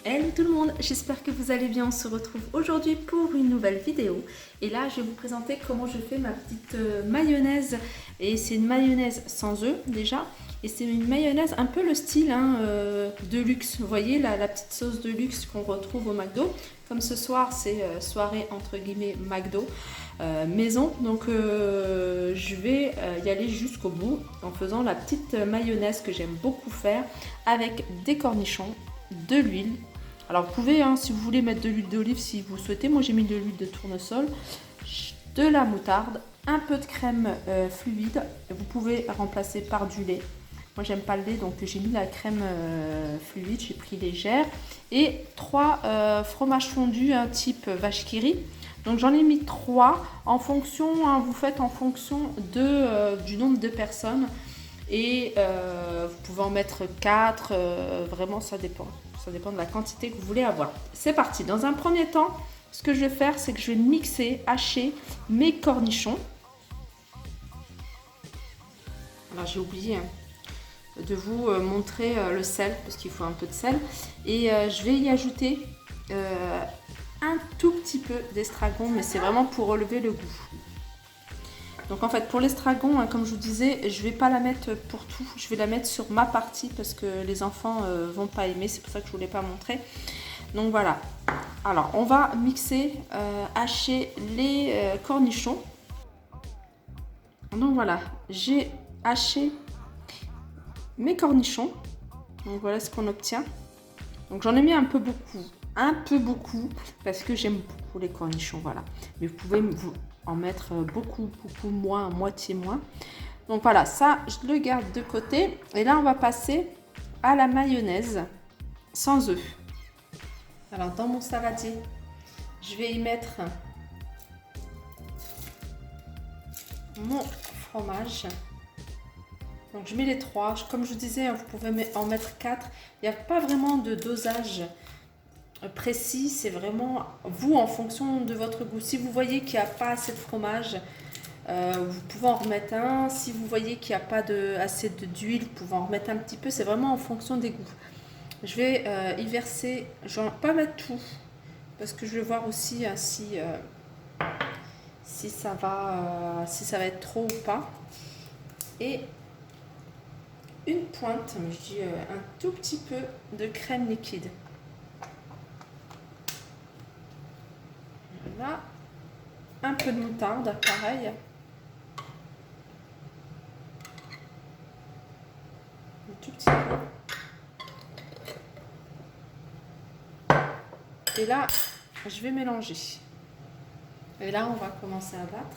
Hello tout le monde, j'espère que vous allez bien. On se retrouve aujourd'hui pour une nouvelle vidéo. Et là, je vais vous présenter comment je fais ma petite mayonnaise. Et c'est une mayonnaise sans œufs déjà. Et c'est une mayonnaise un peu le style de luxe. Vous voyez la petite sauce de luxe qu'on retrouve au McDo. Comme ce soir, c'est soirée entre guillemets McDo maison. Donc je vais y aller jusqu'au bout en faisant la petite mayonnaise que j'aime beaucoup faire avec des cornichons, de l'huile. Alors vous pouvez, si vous voulez, mettre de l'huile d'olive si vous souhaitez. Moi j'ai mis de l'huile de tournesol, de la moutarde, un peu de crème fluide. Vous pouvez remplacer par du lait. Moi j'aime pas le lait, donc j'ai mis la crème fluide, j'ai pris légère. Et 3 fromages fondus, type vache qui rit. Donc j'en ai mis 3 en fonction, vous faites en fonction du nombre de personnes. Et vous pouvez en mettre 4, vraiment ça dépend. Ça dépend de la quantité que vous voulez avoir. C'est parti. Dans un premier temps, ce que je vais faire, c'est que je vais mixer, hacher mes cornichons. Alors j'ai oublié de vous montrer le sel, parce qu'il faut un peu de sel. Et je vais y ajouter un tout petit peu d'estragon, mais c'est vraiment pour relever le goût. Donc en fait pour l'estragon, comme je vous disais, je ne vais pas la mettre pour tout, je vais la mettre sur ma partie parce que les enfants vont pas aimer, c'est pour ça que je ne voulais pas montrer. Donc voilà, alors on va mixer, hacher les cornichons. Donc voilà, j'ai haché mes cornichons, donc voilà ce qu'on obtient. Donc j'en ai mis un peu beaucoup, parce que j'aime beaucoup les cornichons, voilà. Mais vous pouvez en mettre beaucoup moins, moitié moins. Donc voilà, ça je le garde de côté. Et là on va passer à la mayonnaise sans œufs. Alors dans mon saladier, je vais y mettre mon fromage. Donc je mets les 3. Comme je vous disais, vous pouvez en mettre 4. Il n'y a pas vraiment de dosage précis, c'est vraiment vous en fonction de votre goût. Si vous voyez qu'il n'y a pas assez de fromage, vous pouvez en remettre un. Si vous voyez qu'il n'y a pas assez d'huile, vous pouvez en remettre un petit peu. C'est vraiment en fonction des goûts. Je vais y verser, je ne vais pas mettre tout, parce que je vais voir aussi si ça va être trop ou pas. Et une pointe, je dis un tout petit peu de crème liquide. Voilà. Un peu de moutarde, pareil. Un tout petit peu. Et là, je vais mélanger. Et là, on va commencer à battre.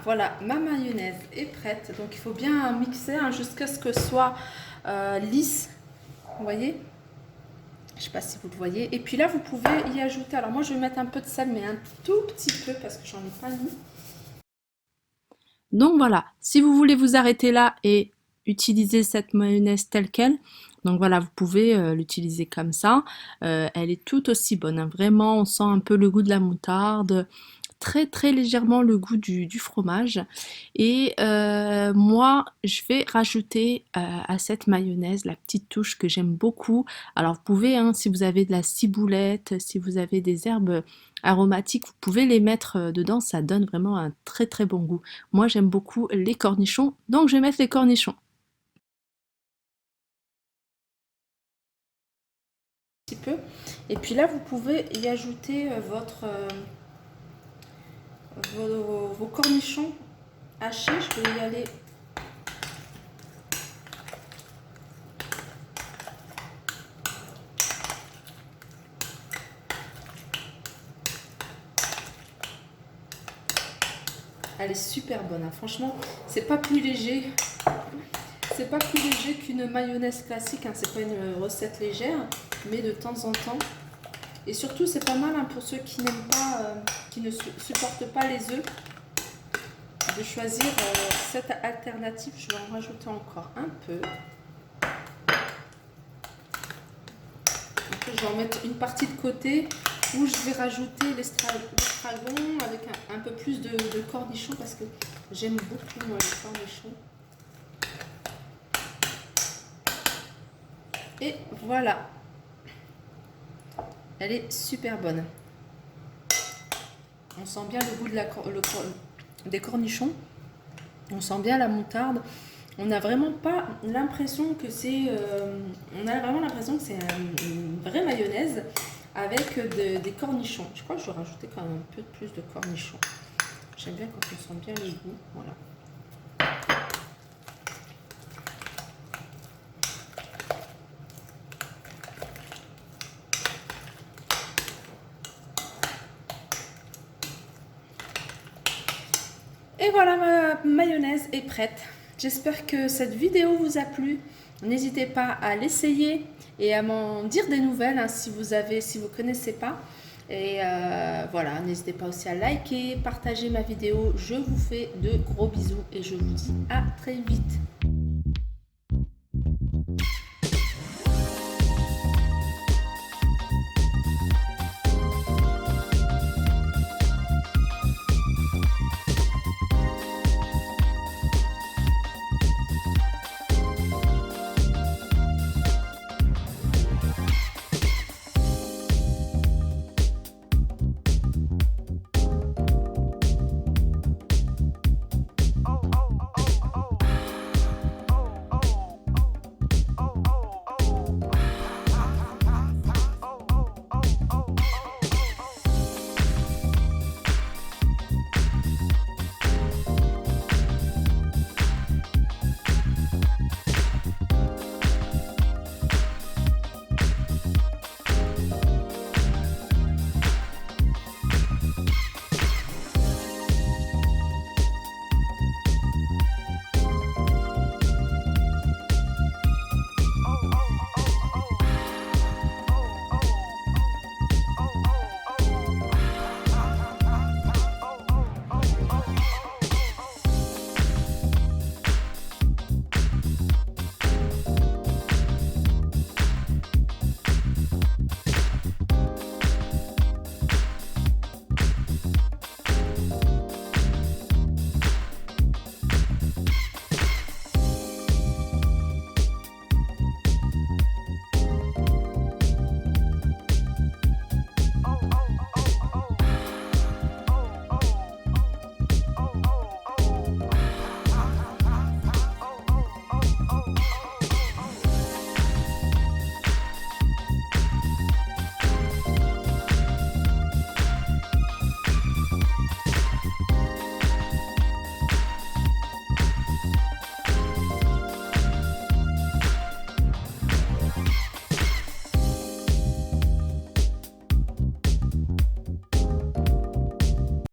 Voilà, ma mayonnaise est prête. Donc il faut bien mixer jusqu'à ce que ce soit lisse. Vous voyez? Je ne sais pas si vous le voyez. Et puis là, vous pouvez y ajouter. Alors moi, je vais mettre un peu de sel, mais un tout petit peu parce que j'en ai pas mis. Donc voilà, si vous voulez vous arrêter là et utiliser cette mayonnaise telle quelle, donc voilà, vous pouvez l'utiliser comme ça. Elle est tout aussi bonne, hein. Vraiment, on sent un peu le goût de la moutarde. très légèrement le goût du fromage. Et moi, je vais rajouter à cette mayonnaise la petite touche que j'aime beaucoup. Alors vous pouvez, hein, si vous avez de la ciboulette, si vous avez des herbes aromatiques, vous pouvez les mettre dedans, ça donne vraiment un très bon goût. Moi j'aime beaucoup les cornichons, donc je vais mettre les cornichons. Un petit peu. Et puis là vous pouvez y ajouter vos cornichons hachés. Je vais y aller. Elle est super bonne, hein. Franchement, c'est pas plus léger. C'est pas plus léger qu'une mayonnaise classique, hein. C'est pas une recette légère, mais de temps en temps. Et surtout, c'est pas mal, hein, pour ceux qui n'aiment pas, qui ne supportent pas les œufs, de choisir cette alternative. Je vais en rajouter encore un peu. Après, je vais en mettre une partie de côté où je vais rajouter l'estragon avec un peu plus de cornichons parce que j'aime beaucoup moi, les cornichons. Et voilà, elle est super bonne. On sent bien le goût des cornichons, on sent bien la moutarde. On n'a vraiment pas l'impression que c'est... on a vraiment l'impression que c'est une vraie mayonnaise avec des cornichons. Je crois que je vais rajouter quand même un peu plus de cornichons. J'aime bien quand on sent bien le goût. Voilà. Et voilà, ma mayonnaise est prête. J'espère que cette vidéo vous a plu. N'hésitez pas à l'essayer et à m'en dire des nouvelles, hein, si vous connaissez pas. Et voilà, n'hésitez pas aussi à liker, partager ma vidéo. Je vous fais de gros bisous et je vous dis à très vite.